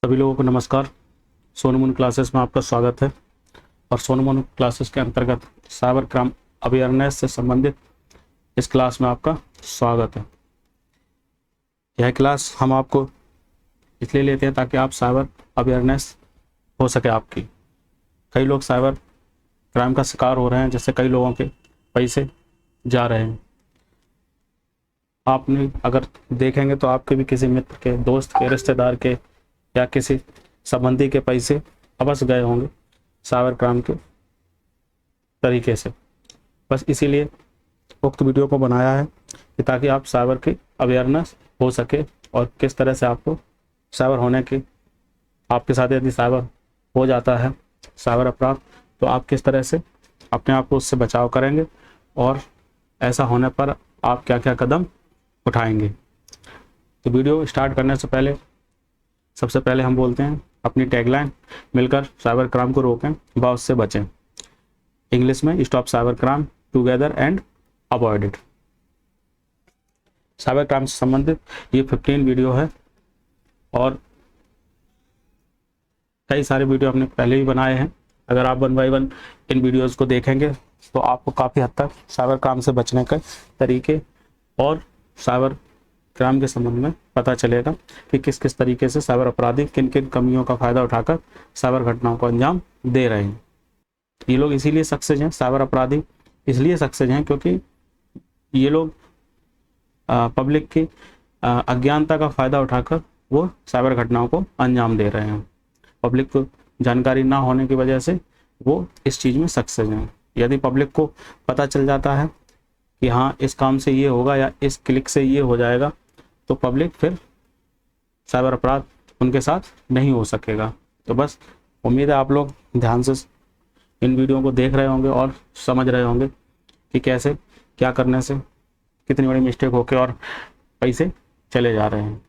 सभी लोगों को नमस्कार। सोनू मून क्लासेस में आपका स्वागत है। और सोनू मून क्लासेस के अंतर्गत साइबर क्राइम अवेयरनेस से संबंधित इस क्लास में आपका स्वागत है। यह क्लास हम आपको इसलिए लेते हैं ताकि आप साइबर अवेयरनेस हो सके आपकी। कई लोग साइबर क्राइम का शिकार हो रहे हैं, जिससे कई लोगों के पैसे जा रहे हैं। आपने अगर देखेंगे तो आपके भी किसी मित्र के, दोस्त के, रिश्तेदार के या किसी संबंधी के पैसे अवश्य गए होंगे साइबर क्राइम के तरीके से। बस इसीलिए उक्त वीडियो को बनाया है कि ताकि आप साइबर की अवेयरनेस हो सके और किस तरह से आपको साइबर होने की, आपके साथ यदि साइबर हो जाता है साइबर अपराध, तो आप किस तरह से अपने आप को उससे बचाव करेंगे और ऐसा होने पर आप क्या क्या कदम उठाएंगे। तो वीडियो स्टार्ट करने से पहले सबसे पहले हम बोलते हैं अपनी टैगलाइन, मिलकर साइबर क्राइम को रोकें व उससे बचें। इंग्लिश में stop cyber crime together and avoid it. Cyber crime से संबंधित ये 15 वीडियो है और कई सारे वीडियो हमने पहले भी बनाए हैं। अगर आप 1 बाय 1 इन वीडियोस को देखेंगे तो आपको काफ़ी हद तक साइबर क्राइम से बचने के तरीके और साइबर क्राइम के संबंध में पता चलेगा कि किस किस तरीके से साइबर अपराधी किन किन कमियों का फ़ायदा उठाकर साइबर घटनाओं को अंजाम दे रहे हैं। ये लोग इसीलिए सक्सेस हैं, साइबर अपराधी इसलिए सक्सेस हैं क्योंकि ये लोग पब्लिक की अज्ञानता का फ़ायदा उठाकर वो साइबर घटनाओं को अंजाम दे रहे हैं। पब्लिक को जानकारी ना होने की वजह से वो इस चीज़ में सक्सेस हैं। यदि पब्लिक को पता चल जाता है कि हाँ इस काम से ये होगा या इस क्लिक से ये हो जाएगा, तो पब्लिक फिर साइबर अपराध उनके साथ नहीं हो सकेगा। तो बस उम्मीद है आप लोग ध्यान से इन वीडियो को देख रहे होंगे और समझ रहे होंगे कि कैसे क्या करने से कितनी बड़ी मिस्टेक होके और पैसे चले जा रहे हैं।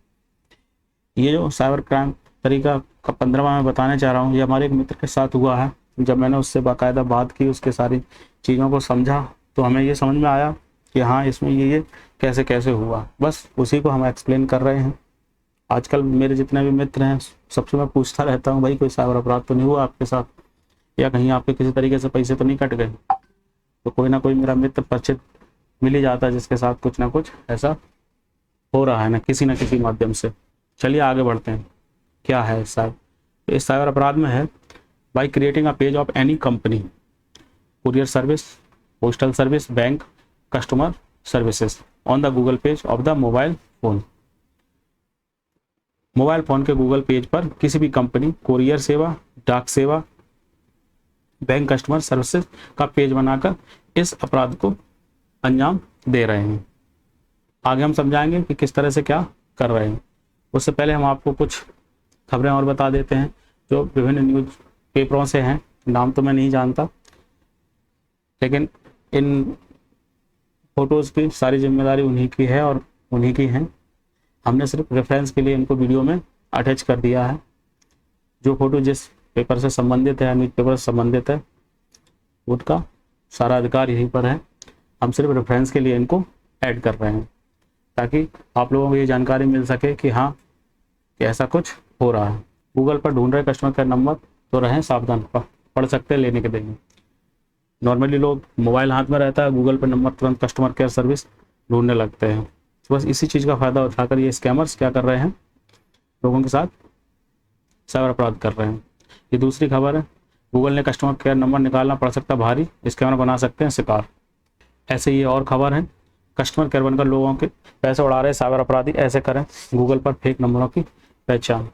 ये जो साइबर क्राइम तरीका का 15वां मैं बताने चाह रहा हूँ, ये हमारे एक मित्र के साथ हुआ है। जब मैंने उससे बाकायदा बात की, उसके सारी चीज़ों को समझा, तो हमें ये समझ में आया कि हाँ इसमें ये कैसे कैसे हुआ। बस उसी को हम एक्सप्लेन कर रहे हैं। आजकल मेरे जितने भी मित्र हैं सबसे मैं पूछता रहता हूँ, भाई कोई साइबर अपराध तो नहीं हुआ आपके साथ, या कहीं आपके किसी तरीके से पैसे तो नहीं कट गए। तो कोई ना कोई मेरा मित्र परिचित मिल ही जाता है जिसके साथ कुछ ना कुछ ऐसा हो रहा है ना किसी माध्यम से। चलिए आगे बढ़ते हैं। क्या है साइबर? इस साइबर अपराध में है by creating a page of any company, courier service, postal service, bank, customer services on the Google page of the mobile phone. Mobile phone के गूगल पेज पर किसी भी कंपनी, कुरियर सेवा, डाक सेवा, बैंक, कस्टमर सर्विसेज का page बनाकर इस अपराध को अंजाम दे रहे हैं। आगे हम समझाएंगे कि किस तरह से क्या कर रहे हैं। उससे पहले हम आपको कुछ खबरें और बता देते हैं जो विभिन्न न्यूज पेपरों से हैं। नाम तो मैं नहीं जानता, लेकिन इन फोटोज़ की सारी जिम्मेदारी उन्हीं की है और उन्हीं की हैं। हमने सिर्फ रेफरेंस के लिए इनको वीडियो में अटैच कर दिया है। जो फोटो जिस पेपर से संबंधित है, न्यूज पेपर से संबंधित है, उसका सारा अधिकार यहीं पर है। हम सिर्फ रेफरेंस के लिए इनको ऐड कर रहे हैं ताकि आप लोगों को ये जानकारी मिल सके कि हाँ कि ऐसा कुछ हो रहा है। गूगल पर ढूंढ रहे कस्टमर केयर नंबर तो रहें सावधान, पढ़ सकते हैं, लेने के देंगे। नॉर्मली लोग मोबाइल हाथ में रहता है, गूगल पर नंबर तुरंत कस्टमर केयर सर्विस ढूंढने लगते हैं। तो बस इसी चीज़ का फ़ायदा उठाकर ये स्कैमर्स क्या कर रहे हैं, लोगों के साथ साइबर अपराध कर रहे हैं। ये दूसरी खबर है, गूगल ने कस्टमर केयर नंबर निकालना पड़ सकता भारी, स्कैमर बना सकते हैं शिकार। ऐसे ये और खबर है, कस्टमर केयर बनकर लोगों के पैसे उड़ा रहे साइबर अपराधी, ऐसे करें गूगल पर फेक नंबरों की पहचान।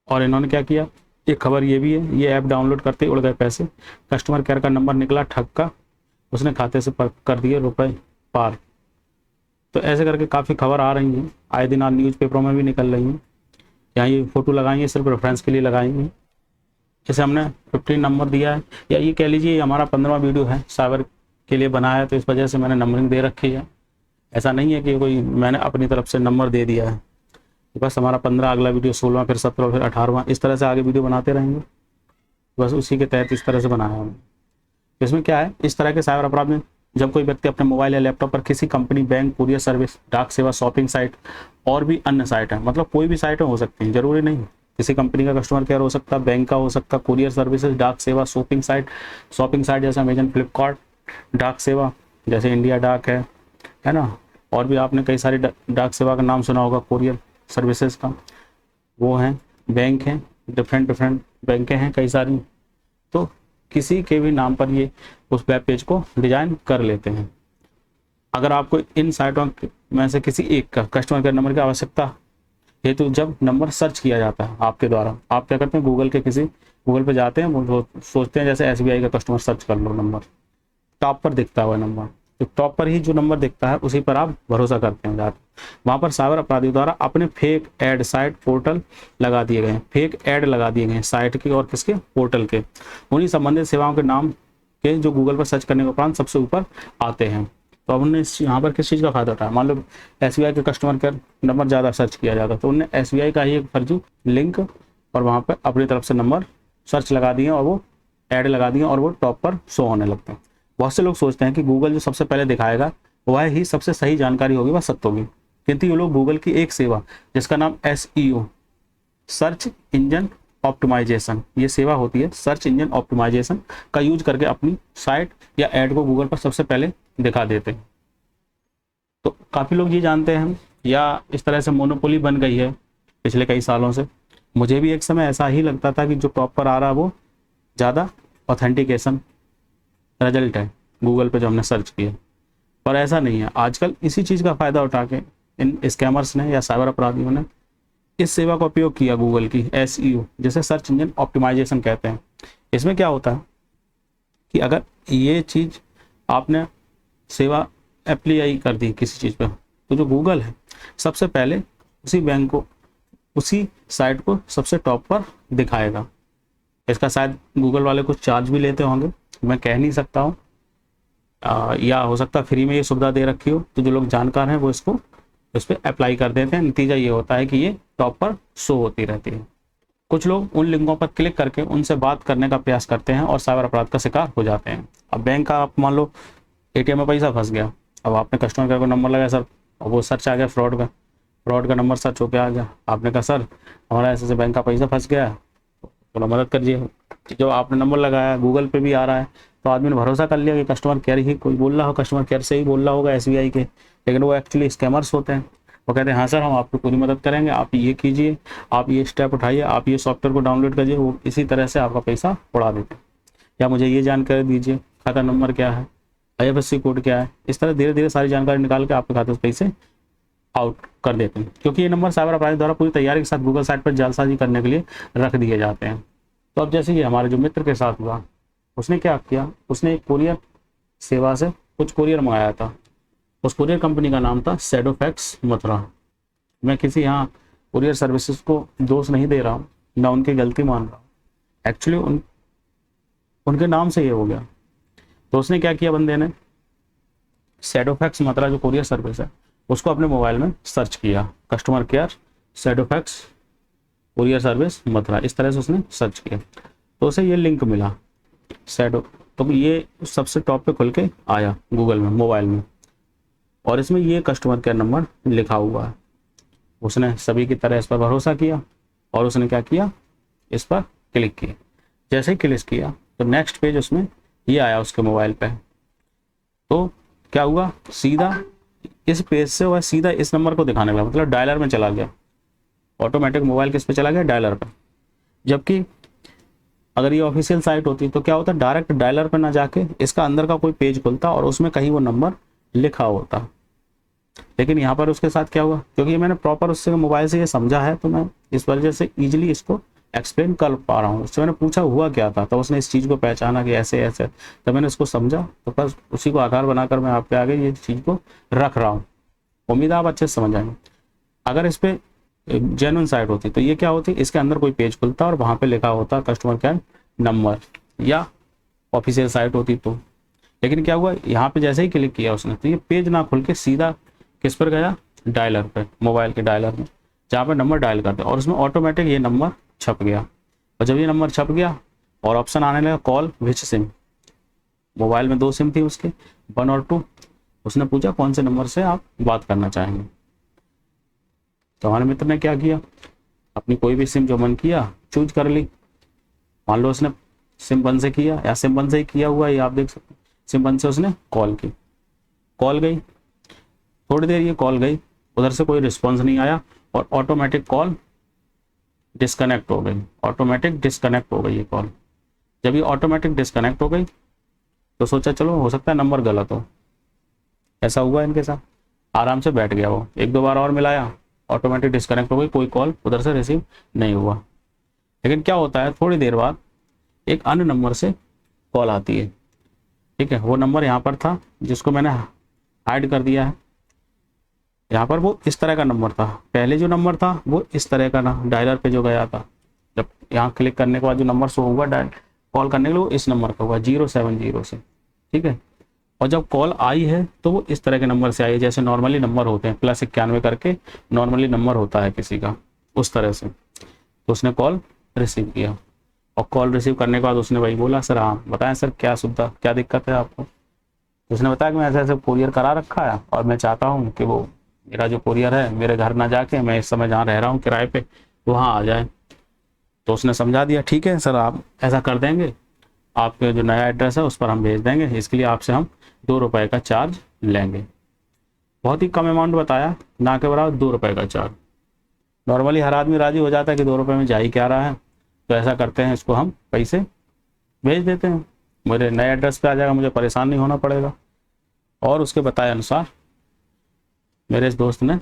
और इन्होंने क्या किया, एक खबर ये भी है, ये ऐप डाउनलोड करते ही उड़ गए पैसे। कस्टमर केयर का नंबर निकला ठग का, उसने खाते से कर दिए रुपए पार। तो ऐसे करके काफ़ी खबर आ रही हैं, आए दिन आज न्यूज़ पेपरों में भी निकल रही हैं। यहाँ ये फ़ोटो लगाई है, सिर्फ रेफरेंस के लिए लगाई है। जैसे हमने 15 नंबर दिया है, या ये कह लीजिए हमारा 15वां वीडियो है साइबर के लिए बनाया है, तो इस वजह से मैंने नंबरिंग दे रखी है। ऐसा नहीं है कि कोई मैंने अपनी तरफ से नंबर दे दिया है। बस हमारा 15, अगला वीडियो 16, फिर 17, फिर 18वां, इस तरह से आगे वीडियो बनाते रहेंगे। बस उसी के तहत इस तरह से बनाया है। इसमें क्या है, इस तरह के साइबर अपराध में जब कोई व्यक्ति अपने मोबाइल या लैपटॉप पर किसी कंपनी, बैंक, कुरियर सर्विस, डाक सेवा, शॉपिंग साइट और भी अन्य साइट है, मतलब कोई भी साइट हो सकती है, जरूरी नहीं किसी कंपनी का कस्टमर केयर हो सकता है, बैंक का हो सकता है, कुरियर सर्विसेज, डाक सेवा, शॉपिंग साइट जैसे अमेजन, फ्लिपकार्ट, डाक सेवा जैसे इंडिया डाक है ना, और भी आपने कई सारी डाक सेवा का नाम सुना होगा, कुरियर सर्विसेज का, वो हैं, बैंक हैं, डिफरेंट बैंकें हैं कई सारी, तो किसी के भी नाम पर ये उस वेब पेज को डिजाइन कर लेते हैं। अगर आपको इन साइटों में से किसी एक का कस्टमर केयर नंबर की आवश्यकता है, तो जब नंबर सर्च किया जाता है आपके द्वारा, आप क्या करते हैं, गूगल पे जाते हैं, वो सोचते हैं जैसे SBI का कस्टमर सर्च कर लो, नंबर टॉप पर दिखता हुआ नंबर, तो टॉप पर ही जो नंबर दिखता है उसी पर आप भरोसा करते हैं जाते, वहाँ पर साइबर अपराधियों द्वारा अपने फेक ऐड साइट पोर्टल लगा दिए गए हैं, फेक ऐड लगा दिए गए हैं साइट के और किसके, पोर्टल के, उन्हीं संबंधित सेवाओं के नाम के जो गूगल पर सर्च करने के उपरांत सबसे ऊपर आते हैं। तो अब उन्होंने यहाँ पर किस चीज़ का फायदा उठाया, मान लो SBI के कस्टमर केयर नंबर ज़्यादा सर्च किया जाता, तो उन्होंने SBI का ही एक फर्जी लिंक और वहाँ पर अपनी तरफ से नंबर सर्च लगा दिए और वो ऐड लगा दिए और वो टॉप पर शो होने लगते हैं। बहुत से लोग सोचते हैं कि गूगल जो सबसे पहले दिखाएगा वह ही सबसे सही जानकारी होगी, वह सत्य होगी, किंतु ये लोग गूगल की एक सेवा जिसका नाम SEO, सर्च इंजन ऑप्टिमाइजेशन, ये सेवा होती है, सर्च इंजन ऑप्टिमाइजेशन का यूज करके अपनी साइट या ऐड को गूगल पर सबसे पहले दिखा देते हैं। तो काफ़ी लोग ये जानते हैं, या इस तरह से मोनोपोली बन गई है पिछले कई सालों से। मुझे भी एक समय ऐसा ही लगता था कि जो टॉप पर आ रहा है वो ज़्यादा ऑथेंटिकेशन रिजल्ट है गूगल पे जो हमने सर्च किया, पर ऐसा नहीं है। आजकल इसी चीज़ का फ़ायदा उठा के इन स्कैमर्स ने या साइबर अपराधियों ने इस सेवा का उपयोग किया, गूगल की SEO, जिसे सर्च इंजन ऑप्टिमाइजेशन कहते हैं। इसमें क्या होता है कि अगर ये चीज़ आपने सेवा अप्लाई कर दी किसी चीज़ पर, तो जो गूगल है सबसे पहले उसी बैंक को, उसी साइट को सबसे टॉप पर दिखाएगा। इसका शायद गूगल वाले कुछ चार्ज भी लेते होंगे, मैं कह नहीं सकता हूँ, या हो सकता फ्री में ये सुविधा दे रखी हो, तो जो लोग जानकार हैं वो इसको इस पर अप्लाई कर देते हैं। नतीजा ये होता है कि ये टॉप पर शो होती रहती है। कुछ लोग उन लिंकों पर क्लिक करके उनसे बात करने का प्रयास करते हैं और साइबर अपराध का शिकार हो जाते हैं। अब बैंक का, आप मान लो ATM में पैसा फंस गया, अब आपने कस्टमर केयर को नंबर लगाया सर, और वो सर्च आ गया फ्रॉड का नंबर सर्च होकर आ गया, आपने कहा सर हमारा ऐसे बैंक का पैसा फंस गया, थोड़ा मदद करिए। जो आपने नंबर लगाया गूगल पे भी आ रहा है, तो आदमी ने भरोसा कर लिया कि कस्टमर केयर ही कोई बोल रहा हो, कस्टमर केयर से ही बोल रहा होगा SBI के, लेकिन वो एक्चुअली स्कैमर्स होते हैं। वो कहते हैं हाँ सर हम आपकी पूरी मदद करेंगे, आप ये कीजिए, आप ये स्टेप उठाइए, आप ये सॉफ्टवेयर को डाउनलोड करिए, वो इसी तरह से आपका पैसा उड़ा देते हैं। या मुझे ये जानकारी दीजिए, खाता नंबर क्या है, IFSC कोड क्या है, इस तरह धीरे धीरे सारी जानकारी निकाल के आपके खाते से पैसे आउट कर देते हैं, क्योंकि ये नंबर साइबर अपराधी द्वारा पूरी तैयारी के साथ गूगल साइट पर जालसाजी करने के लिए रख दिए जाते हैं। तो अब जैसे ये हमारे जो मित्र के साथ हुआ, उसने क्या किया, उसने एक कुरियर सेवा से कुछ कुरियर मंगाया था। उस कुरियर कंपनी का नाम था शैडोफैक्स मथुरा। मैं किसी यहाँ कुरियर सर्विसेज को दोष नहीं दे रहा हूँ, ना उनकी गलती मान रहा हूँ, एक्चुअली उनके नाम से ये हो गया। तो उसने क्या किया, बंदे ने शैडोफैक्स मथुरा जो कुरियर सर्विस है उसको अपने मोबाइल में सर्च किया, customer care Shadowfax courier service Mathura, इस तरह से उसने सर्च किया, तो उसे ये लिंक मिला शैडो, तो ये सबसे टॉप पे खुल के आया गूगल में मोबाइल में, और इसमें ये कस्टमर केयर नंबर लिखा हुआ है। उसने सभी की तरह इस पर भरोसा किया और उसने क्या किया, इस पर क्लिक किया। जैसे ही क्लिक किया तो नेक्स्ट पेज उसमें ये आया उसके मोबाइल पे। तो क्या हुआ, सीधा इस पेज से वह सीधा इस नंबर को दिखाने लगा, मतलब डायलर में चला गया, ऑटोमेटिक मोबाइल किस पे चला गया, डायलर पे। जबकि अगर ये ऑफिशियल साइट होती तो क्या होता, डायरेक्ट डायलर पे ना जाके इसका अंदर का कोई पेज खुलता और उसमें कहीं वो नंबर लिखा होता। लेकिन यहाँ पर उसके साथ क्या हुआ, क्योंकि मैंने प्रॉपर उससे मोबाइल से ये समझा है, तो मैं इस वजह से इजीली इसको एक्सप्लेन कर पा रहा हूँ। उससे मैंने पूछा हुआ क्या था, तो उसने इस चीज़ को पहचाना कि ऐसे ऐसे, तो मैंने उसको समझा, तो बस उसी को आधार बनाकर मैं आपके आगे ये चीज़ को रख रहा हूँ। उम्मीद है आप अच्छे से समझ आएंगे। अगर इस पर जेन्युइन साइट होती तो ये क्या होती, इसके अंदर कोई पेज खुलता और वहाँ पे लिखा होता कस्टमर केयर नंबर, या ऑफिशियल साइट होती तो। लेकिन क्या हुआ, यहाँ पे जैसे ही क्लिक किया उसने, तो ये पेज ना खुल के सीधा किस पर गया, डायलर पे, मोबाइल के डायलर में, जहाँ पे नंबर डायल करते, और उसमें ऑटोमेटिक ये नंबर छप गया। और जब ये नंबर छप गया और ऑप्शन आने लगा कॉल विच सिम, मोबाइल में 2 सिम थी उसके, 1 और 2। उसने पूछा कौन से नंबर से आप बात करना चाहेंगे। तो हमारे मित्र ने क्या किया, अपनी कोई भी सिम जो मन किया चूज कर ली। मान लो उसने सिम 1 से किया, या सिम 1 से ही किया हुआ है, ये आप देख सकते हैं। सिम 1 से उसने कॉल की, कॉल गई, थोड़ी देर ये कॉल गई, उधर से कोई रिस्पॉन्स नहीं आया और ऑटोमेटिक कॉल डिस्कनेक्ट हो गई, ऑटोमेटिक डिस्कनेक्ट हो गई ये कॉल। जब ये ऑटोमेटिक डिस्कनेक्ट हो गई तो सोचा चलो हो सकता है नंबर गलत हो। ऐसा हुआ इनके साथ, आराम से बैठ गया वो, 1-2 बार और मिलाया, ऑटोमेटिक डिस्कनेक्ट हो गई, कोई कॉल उधर से रिसीव नहीं हुआ। लेकिन क्या होता है, थोड़ी देर बाद एक अन्य नंबर से कॉल आती है। ठीक है, वो नंबर यहाँ पर था जिसको मैंने हाइड कर दिया है। यहाँ पर वो इस तरह का नंबर था, पहले जो नंबर था वो इस तरह का ना, डायलर पे जो गया था, जब यहाँ क्लिक करने के बाद जो नंबर शो हुआ डायल कॉल करने के लिए, वो इस नंबर का हुआ 070 से। ठीक है, और जब कॉल आई है तो वो इस तरह के नंबर से आई है, जैसे नॉर्मली नंबर होते हैं +91 करके नॉर्मली नंबर होता है किसी का, उस तरह से। तो उसने कॉल रिसीव किया, और कॉल रिसीव करने के बाद उसने वही बोला, सर हाँ बताएं सर क्या सुविधा, क्या दिक्कत है आपको। तो उसने बताया कि मैं ऐसे ऐसे कोरियर करा रखा है और मैं चाहता हूँ कि वो मेरा जो कोरियर है मेरे घर ना जाके, मैं इस समय जहाँ रह रहा हूँ किराए पे, वहाँ आ जाए। तो उसने समझा दिया, ठीक है सर आप ऐसा कर देंगे, आपके जो नया एड्रेस है उस पर हम भेज देंगे, इसके लिए आपसे हम 2 रुपये का चार्ज लेंगे। बहुत ही कम अमाउंट बताया, ना के बराबर 2 रुपये का चार्ज। नॉर्मली हर आदमी राजी हो जाता है कि 2 रुपये में जा ही क्या रहा है, तो ऐसा करते हैं, इसको हम पैसे भेज देते हैं, मेरे नए एड्रेस पे आ जाएगा, मुझे परेशान नहीं होना पड़ेगा। और उसके बताए अनुसार मेरे इस दोस्त ने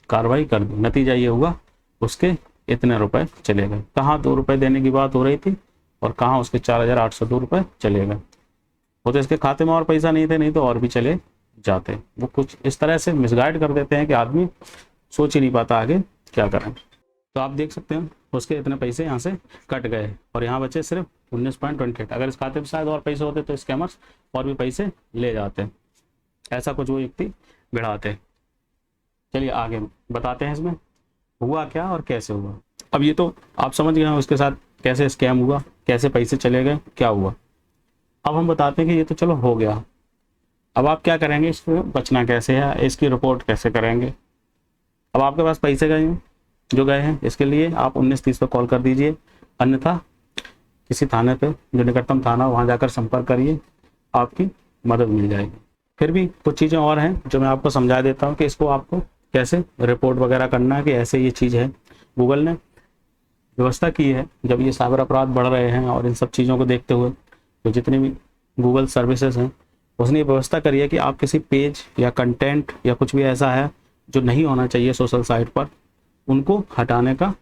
कार्रवाई कर दी। नतीजा ये हुआ उसके इतने रुपए चले गए। कहाँ 2 रुपये देने की बात हो रही थी और कहाँ उसके 4,802 रुपये चले गए। वो तो इसके खाते में और पैसा नहीं थे, नहीं तो और भी चले जाते। वो कुछ इस तरह से मिसगाइड कर देते हैं कि आदमी सोच ही नहीं पाता आगे क्या करें। तो आप देख सकते हैं उसके इतने पैसे यहाँ से कट गए और यहाँ बचे सिर्फ 19.28। अगर इस खाते में शायद और पैसे होते तो स्कैमर्स और भी पैसे ले जाते। ऐसा कुछ वो युक्ति भिड़ाते। चलिए आगे बताते हैं इसमें हुआ क्या और कैसे हुआ। अब ये तो आप समझ गए हैं उसके साथ कैसे स्कैम हुआ, कैसे पैसे चले गए, क्या हुआ। अब हम बताते हैं कि ये तो चलो हो गया, अब आप क्या करेंगे, इसको बचना कैसे है, इसकी रिपोर्ट कैसे करेंगे। अब आपके पास पैसे गए हैं जो गए हैं, इसके लिए आप 1930 पर कॉल कर दीजिए, अन्यथा किसी थाने पे जो निकटतम थाना वहाँ जाकर संपर्क करिए, आपकी मदद मिल जाएगी। फिर भी कुछ चीज़ें और हैं जो मैं आपको समझा देता हूँ कि इसको आपको कैसे रिपोर्ट वगैरह करना है, कि ऐसे ये चीज़ है। गूगल ने व्यवस्था की है, जब ये साइबर अपराध बढ़ रहे हैं और इन सब चीज़ों को देखते हुए, तो जितनी भी गूगल सर्विसेज हैं उसने ये व्यवस्था करी है कि आप किसी पेज या कंटेंट या कुछ भी ऐसा है जो नहीं होना चाहिए सोशल साइट पर, उनको हटाने का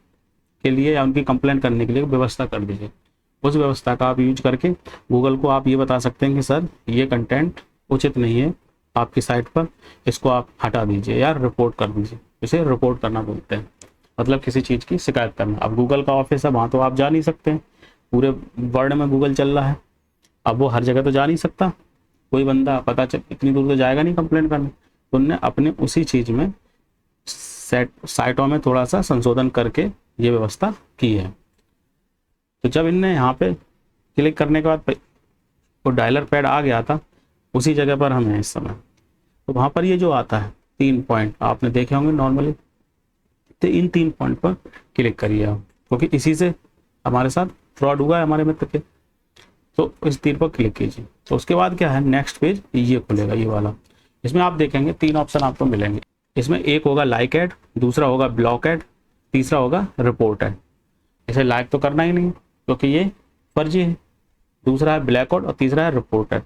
के लिए या उनकी कंप्लेंट करने के लिए व्यवस्था कर दीजिए। उस व्यवस्था का आप यूज करके गूगल को आप ये बता सकते हैं कि सर ये कंटेंट उचित नहीं है आपकी साइट पर, इसको आप हटा दीजिए या रिपोर्ट कर दीजिए। इसे रिपोर्ट करना बोलते हैं, मतलब किसी चीज़ की शिकायत करना। अब गूगल का ऑफिस है, वहाँ तो आप जा नहीं सकते हैं, पूरे वर्ल्ड में गूगल चल रहा है, अब वो हर जगह तो जा नहीं सकता, कोई बंदा पता चल इतनी दूर तो जाएगा नहीं कंप्लेंट करने। तो उनने अपने उसी चीज़ में साइटों में थोड़ा सा संशोधन करके ये व्यवस्था की है। तो जब इनने यहाँ पे क्लिक करने के बाद वो डायलर पैड आ गया था, उसी जगह पर हम हैं इस समय। तो वहाँ पर ये जो आता है 3 पॉइंट आपने देखे होंगे नॉर्मली, तो इन 3 पॉइंट पर क्लिक करिए आप, क्योंकि इसी से हमारे साथ फ्रॉड हुआ है हमारे मित्र के। तो इस तीर पर क्लिक कीजिए। तो उसके बाद क्या है, नेक्स्ट पेज ये खुलेगा, ये वाला। इसमें आप देखेंगे 3 ऑप्शन आपको मिलेंगे। इसमें एक होगा लाइक ऐड, दूसरा होगा ब्लॉक ऐड, तीसरा होगा रिपोर्ट ऐड। इसे लाइक तो करना ही नहीं क्योंकि ये फर्जी है, दूसरा है ब्लैक आउट और तीसरा है रिपोर्ट ऐड।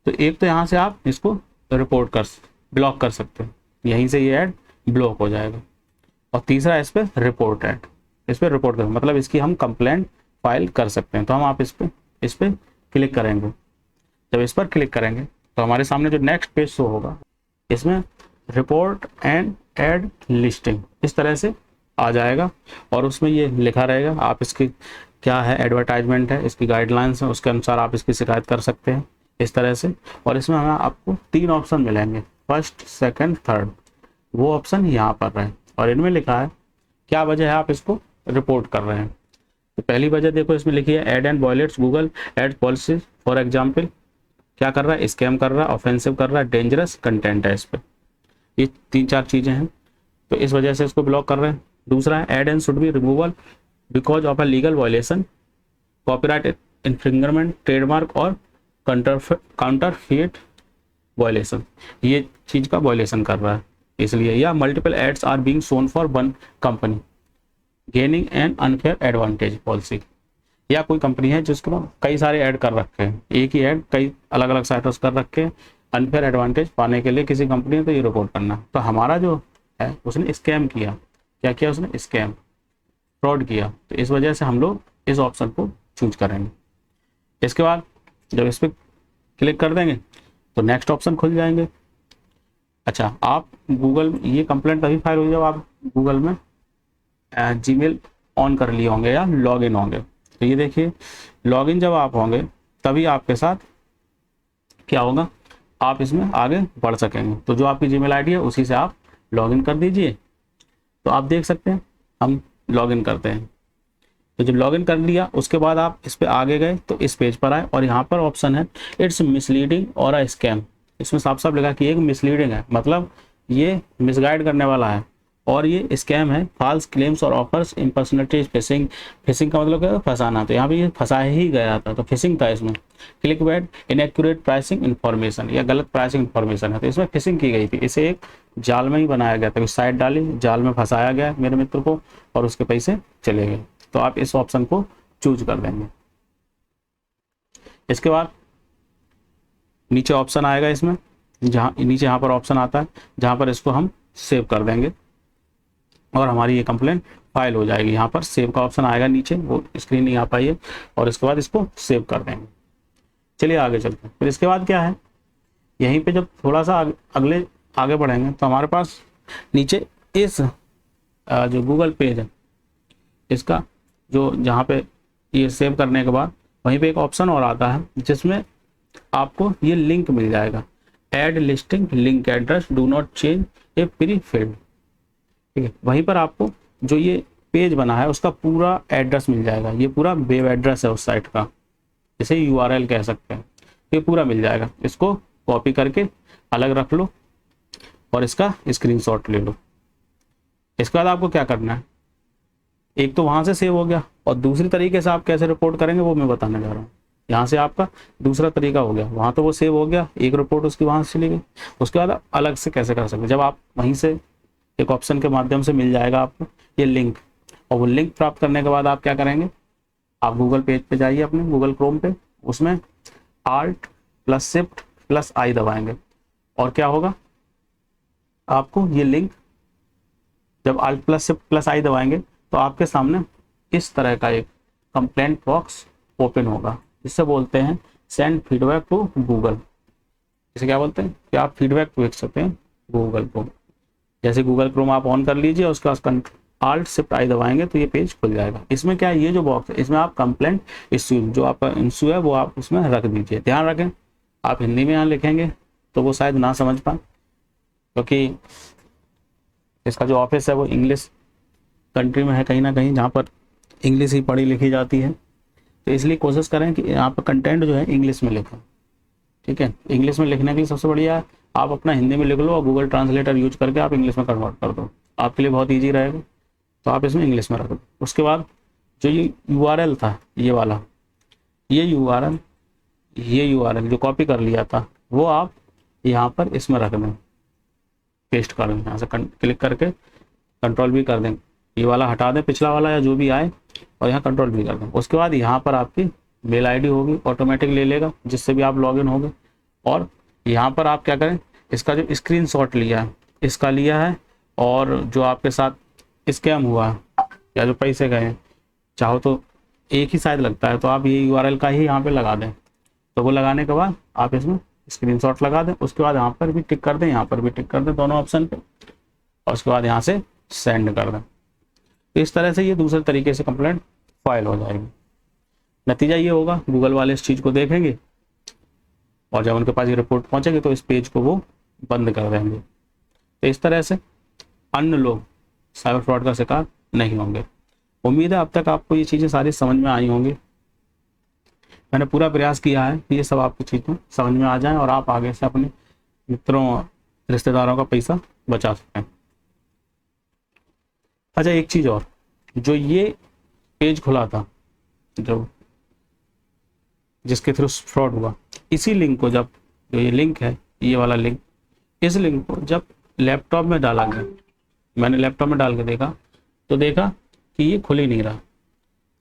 तो एक तो यहाँ से आप इसको रिपोर्ट ब्लॉक कर सकते हैं, यहीं से ये ऐड ब्लॉक हो जाएगा। और तीसरा इस पर रिपोर्ट ऐड, इस पर रिपोर्ट कर, मतलब इसकी हम कंप्लेंट फाइल कर सकते हैं। तो हम आप इस पर क्लिक करेंगे। जब इस पर क्लिक करेंगे तो हमारे सामने जो नेक्स्ट पेज शो होगा, इसमें रिपोर्ट एंड ऐड लिस्टिंग इस तरह से आ जाएगा और उसमें ये लिखा रहेगा आप इसकी क्या है, एडवर्टाइजमेंट है, इसकी गाइडलाइंस है, उसके अनुसार आप इसकी शिकायत कर सकते हैं इस तरह से। और इसमें हमें आपको 3 ऑप्शन मिलेंगे, फर्स्ट, सेकंड, थर्ड। वो ऑप्शन यहाँ पर रहे और इनमें लिखा है क्या वजह है आप इसको रिपोर्ट कर रहे हैं। तो पहली वजह देखो इसमें लिखी है, ad and violates Google ad policy for example क्या कर रहा है, स्कैम कर रहा है, ऑफेंसिव कर रहा है, डेंजरस कंटेंट है इस पर। ये 3-4 चीज़ें हैं, तो इस वजह से इसको ब्लॉक कर रहे हैं। दूसरा है ad and should be removal because of a legal violation, copyright infringement, trademark और काउंटरफीट वायलेशन, ये चीज़ का वायलेशन कर रहा है इसलिए। या multiple ads are being shown for one company gaining an unfair advantage policy, या कोई कंपनी है जिसको कई सारे ऐड कर रखे हैं, एक ही ऐड कई अलग अलग साइट्स कर रखे हैं, अनफेयर एडवांटेज पाने के लिए किसी कंपनी ने, तो ये रिपोर्ट करना। तो हमारा जो है उसने स्कैम किया, क्या किया उसने, स्कैम, फ्रॉड किया, तो इस वजह से हम लोग इस ऑप्शन को चूज करेंगे। इसके बाद जब इस पर क्लिक कर देंगे तो नेक्स्ट ऑप्शन खुल जाएंगे। अच्छा, आप गूगल, ये कंप्लेंट तभी फाइल हुई जब आप गूगल में जीमेल ऑन कर लिए होंगे या लॉग इन होंगे। तो ये देखिए, लॉगिन जब आप होंगे तभी आपके साथ क्या होगा, आप इसमें आगे बढ़ सकेंगे। तो जो आपकी जीमेल आईडी है उसी से आप लॉगिन कर दीजिए। तो आप देख सकते हैं हम लॉगिन करते हैं। तो जब लॉगिन कर लिया उसके बाद आप इस पर आगे गए तो इस पेज पर आए और यहाँ पर ऑप्शन है इट्स मिसलीडिंग और अ स्कैम। इसमें साफ साफ लिखा कि एक मिसलीडिंग है, मतलब ये मिसगाइड करने वाला है, और ये स्कैम है, फॉल्स क्लेम्स और ऑफर्स, इम्पर्सनेटेज, फिशिंग। फिशिंग का मतलब क्या है, फंसाना। तो यहाँ पे ये फंसा ही गया था, तो फिशिंग था इसमें। Click bat, inaccurate pricing information, या गलत प्राइसिंग इन्फॉर्मेशन है, तो इसमें फिशिंग की गई थी। इसे एक जाल में ही बनाया गया था, साइट डाली, जाल में फंसाया गया मेरे मित्र को और उसके पैसे चले गए। तो आप इस ऑप्शन को चूज कर देंगे। इसके बाद नीचे ऑप्शन आएगा इसमें, जहाँ नीचे यहाँ पर ऑप्शन आता है जहाँ पर इसको हम सेव कर देंगे और हमारी ये कंप्लेंट फाइल हो जाएगी। यहाँ पर सेव का ऑप्शन आएगा नीचे, वो स्क्रीन नहीं आ पाई है, और इसके बाद इसको सेव कर देंगे। चलिए आगे चलते हैं। फिर इसके बाद क्या है, यहीं पे जब थोड़ा सा अगले आगे बढ़ेंगे तो हमारे पास नीचे इस जो गूगल पेज है इसका, जो जहाँ पे ये सेव करने के बाद वहीं पे एक ऑप्शन और आता है जिसमें आपको ये लिंक मिल जाएगा, add listing link address do not change A pre field. ठीक है, वहीं पर आपको जो ये पेज बना है उसका पूरा एड्रेस मिल जाएगा। ये पूरा वेब एड्रेस है उस साइट का, जिसे यूआरएल कह सकते हैं, ये पूरा मिल जाएगा। इसको कॉपी करके अलग रख लो और इसका स्क्रीनशॉट ले लो। इसके बाद आपको क्या करना है, एक तो वहां से सेव हो गया, और दूसरी तरीके से आप कैसे रिपोर्ट करेंगे वो मैं बताने जा रहा हूँ। यहाँ से आपका दूसरा तरीका हो गया, वहां तो वो सेव हो गया, एक रिपोर्ट उसकी वहां से चली गई। उसके बाद अलग से कैसे कर सकते, जब आप वहीं से एक ऑप्शन के माध्यम से मिल जाएगा आपको ये लिंक, और वो लिंक प्राप्त करने के बाद आप क्या करेंगे, आप गूगल पेज पे जाइए अपने गूगल क्रोम पे, उसमें Alt+Shift+I दबाएंगे, और क्या होगा, आपको ये लिंक, जब Alt+Shift+I दबाएंगे तो आपके सामने इस तरह का एक कंप्लेंट बॉक्स ओपन होगा, जिससे बोलते हैं सेंड फीडबैक टू गूगल। इसे क्या बोलते हैं कि आप फीडबैक भेज सकते हैं गूगल को। जैसे गूगल क्रोम आप ऑन कर लीजिए, उसके बाद Alt+Shift+I दबाएंगे तो ये पेज खुल जाएगा। इसमें क्या है, ये जो बॉक्स है इसमें आप कंप्लेंट इश्यू, जो आपका इश्यू है वो आप उसमें रख दीजिए। ध्यान रखें, आप हिंदी में यहाँ लिखेंगे तो वो शायद ना समझ पाए, क्योंकि इसका जो ऑफिस है वो इंग्लिश कंट्री में है कहीं ना कहीं, जहाँ पर इंग्लिश ही पढ़ी लिखी जाती है। तो इसलिए कोशिश करें कि यहाँ पर कंटेंट जो है इंग्लिश में लिखें। ठीक है, इंग्लिश में लिखने के लिए सबसे बढ़िया है आप अपना हिंदी में लिख लो और गूगल ट्रांसलेटर यूज करके आप इंग्लिश में कन्वर्ट कर दो, आपके लिए बहुत ईजी रहेगा। तो आप इसमें इंग्लिश में रख दो। उसके बाद जो ये यूआरएल था, ये वाला, ये यूआरएल जो कॉपी कर लिया था वो आप यहाँ पर इसमें रख दें, पेस्ट कर दें। यहाँ से क्लिक करके कंट्रोल भी कर दें, ये वाला हटा दें, पिछला वाला या जो भी आए, और यहाँ कंट्रोल भी कर दें। उसके बाद यहाँ पर आपकी मेल आईडी होगी, ऑटोमेटिक ले लेगा जिससे भी आप लॉगिन होंगे। और यहाँ पर आप क्या करें, इसका जो स्क्रीनशॉट लिया है इसका लिया है, और जो आपके साथ स्कैम हुआ है या जो पैसे गए, चाहो तो एक ही शायद लगता है, तो आप ये यूआरएल का ही यहाँ पे लगा दें। तो वो लगाने के बाद आप इसमें स्क्रीनशॉट लगा दें, उसके बाद यहाँ पर भी टिक कर दें, यहाँ पर भी टिक कर दें, दोनों ऑप्शन पे, और उसके बाद यहाँ से सेंड कर दें। तो इस तरह से ये दूसरे तरीके से कंप्लेंट फाइल हो जाएगी। नतीजा ये होगा, गूगल वाले इस चीज़ को देखेंगे और जब उनके पास ये रिपोर्ट पहुंचेगी तो इस पेज को वो बंद कर देंगे। तो इस तरह से अन्य लोग साइबर फ्रॉड का शिकार नहीं होंगे। उम्मीद है अब तक आपको ये चीज़ें सारी समझ में आई होंगी। मैंने पूरा प्रयास किया है कि ये सब आपकी चीज़ें समझ में आ जाएं और आप आगे से अपने मित्रों रिश्तेदारों का पैसा बचा सकें। अच्छा, एक चीज़ और, जो ये पेज खुला था, जो जिसके थ्रू फ्रॉड हुआ, इसी लिंक को जब, जो ये लिंक है, ये वाला लिंक, इस लिंक को जब लैपटॉप में डाला गया, मैंने लैपटॉप में डाल के देखा तो देखा कि ये खुल ही नहीं रहा।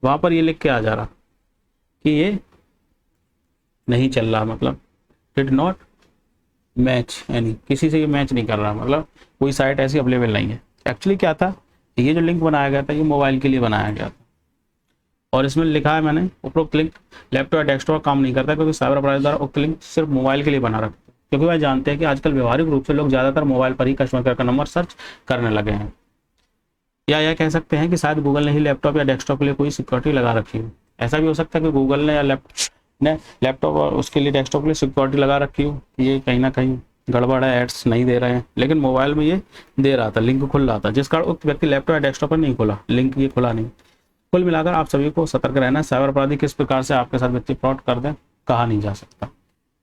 वहाँ पर ये लिख के आ जा रहा कि ये नहीं चल रहा, मतलब डिड नॉट मैच एनी, किसी से ये मैच नहीं कर रहा, मतलब कोई साइट ऐसी अवेलेबल नहीं है। एक्चुअली क्या था, ये जो लिंक बनाया गया था ये मोबाइल के लिए बनाया गया था, और इसमें लिखा है मैंने, उपरोक्त लिंक लैपटॉप या डेस्कटॉप काम नहीं करता, क्योंकि साइबर अपराधी द्वारा उक्त लिंक सिर्फ मोबाइल के लिए बना रखते हैं। क्योंकि वह जानते हैं कि आजकल व्यवहारिक रूप से लोग ज़्यादातर मोबाइल पर ही कस्टमर केयर का नंबर सर्च करने लगे हैं। या यह कह सकते हैं कि शायद गूगल ने ही लैपटॉप या डेस्कटॉप के लिए कोई सिक्योरिटी लगा रखी हो। ऐसा भी हो सकता है कि गूगल ने या लैपटॉप और उसके लिए डेस्कटॉप के लिए सिक्योरिटी लगा रखी हो। ये कहीं ना कहीं गड़बड़ है, एड्स नहीं दे रहे हैं, लेकिन मोबाइल में ये दे रहा था, लिंक खुल रहा था, जिस कारण उक्त व्यक्ति लैपटॉप या डेस्कटॉप पर नहीं खुला, लिंक ये खुला नहीं। कुल मिलाकर आप सभी को सतर्क रहना है। साइबर अपराधी किस प्रकार से आपके साथ व्यक्ति फ्रॉड कर दें कहा नहीं जा सकता।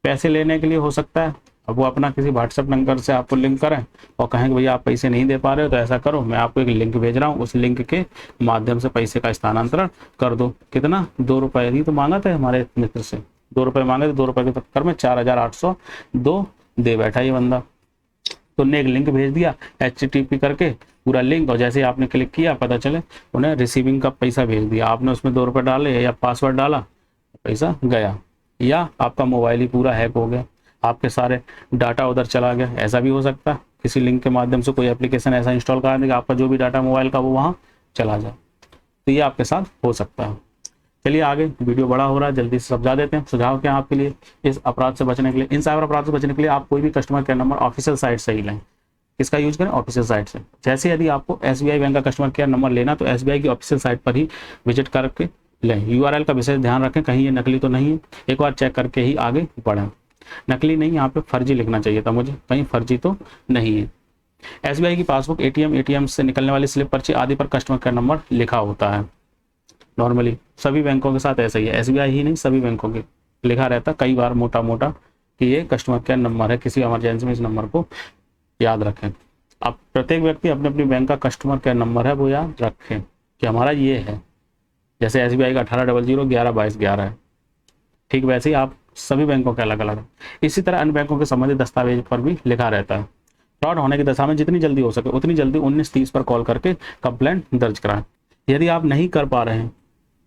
पैसे लेने के लिए हो सकता है, अब वो अपना किसी व्हाट्सएप नंबर से आपको लिंक करें और कहें कि भैया आप पैसे नहीं दे पा रहे हो तो ऐसा करो, मैं आपको एक लिंक भेज रहा हूँ, उस लिंक के माध्यम से पैसे का स्थानांतरण कर दो। कितना, 2 रुपये ही तो मांगा था हमारे मित्र से, 2 रुपये मांगे थे, 2 रुपये के चक्कर में 4802 दे बैठा ये बंदा। तो उन्हें एक लिंक भेज दिया HTTP करके पूरा लिंक, और जैसे ही आपने क्लिक किया पता चले उन्हें रिसीविंग का पैसा भेज दिया। आपने उसमें 2 रुपये डाले या पासवर्ड डाला, पैसा गया, या आपका मोबाइल ही पूरा हैक हो गया, आपके सारे डाटा उधर चला गया। ऐसा भी हो सकता है किसी लिंक के माध्यम से कोई एप्लीकेशन ऐसा इंस्टॉल करा देगा आपका जो भी डाटा मोबाइल का वो वहाँ चला जाए, तो ये आपके साथ हो सकता है। चलिए आगे, वीडियो बड़ा हो रहा है, जल्दी से समझा देते हैं। सुझाव क्या है आपके लिए इस अपराध से बचने के लिए, इन साइबर अपराध से बचने के लिए आप कोई भी customer care number official site से ही लें। किसका यूज करें, ऑफिशियल साइट से। जैसे यदि आपको SBI बैंक का कस्टमर केयर नंबर लेना तो SBI की ऑफिशियल साइट पर ही विजिट करके लें। URL का विशेष ध्यान रखें, कहीं ये नकली तो नहीं है, एक बार चेक करके ही आगे बढ़ें। नकली नहीं, यहाँ पे फर्जी लिखना चाहिए था मुझे, कहीं फर्जी तो नहीं है। SBI की पासबुक, ATM से निकलने वाली स्लिप, पर्ची आदि पर कस्टमर केयर नंबर लिखा होता है। नॉर्मली सभी बैंकों के साथ ऐसा ही है, SBI ही नहीं सभी बैंकों के लिखा रहता है कई बार मोटा मोटा कि ये कस्टमर केयर नंबर है, किसी इमरजेंसी में इस नंबर को याद रखें। अब प्रत्येक व्यक्ति अपने अपनी बैंक का कस्टमर केयर नंबर है वो याद रखें कि हमारा ये है। जैसे SBI का 1800112211 है, ठीक वैसे ही आप सभी बैंकों के अलग अलग है। इसी तरह अन्य बैंकों के संबंधित दस्तावेज पर भी लिखा रहता है। फ्रॉड होने की दशा में जितनी जल्दी हो सके उतनी जल्दी 1930 पर कॉल करके कंप्लेंट दर्ज कराएं। यदि आप नहीं कर पा रहे हैं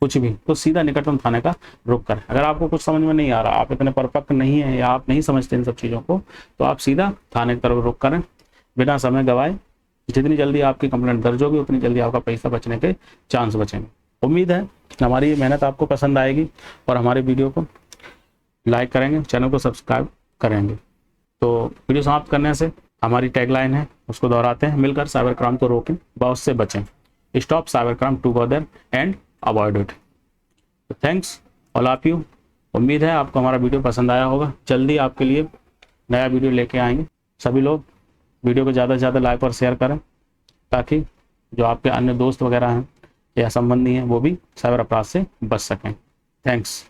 कुछ भी तो सीधा निकटतम थाने का रुख करें। अगर आपको कुछ समझ में नहीं आ रहा, आप इतने परिपक्व नहीं है या आप नहीं समझते इन सब चीज़ों को, तो आप सीधा थाने की तरफ रुख करें बिना समय गवाए। जितनी जल्दी आपकी कंप्लेंट दर्ज होगी उतनी जल्दी आपका पैसा बचने के चांस बचेंगे। उम्मीद है हमारी ये मेहनत आपको पसंद आएगी और हमारे वीडियो को लाइक करेंगे, चैनल को सब्सक्राइब करेंगे। तो वीडियो समाप्त करने से हमारी टैगलाइन है, उसको दोहराते हैं, मिलकर साइबर क्राइम को रोकें, बहुत से बचें। Stop cyber crime together and avoid it. Thanks all of you. उम्मीद है आपको हमारा वीडियो पसंद आया होगा। जल्दी आपके लिए नया वीडियो लेके आएंगे। सभी लोग वीडियो को ज़्यादा से ज़्यादा लाइक और शेयर करें ताकि जो आपके अन्य दोस्त वगैरह हैं या संबंधी हैं वो भी साइबर अपराध से बच सकें। थैंक्स।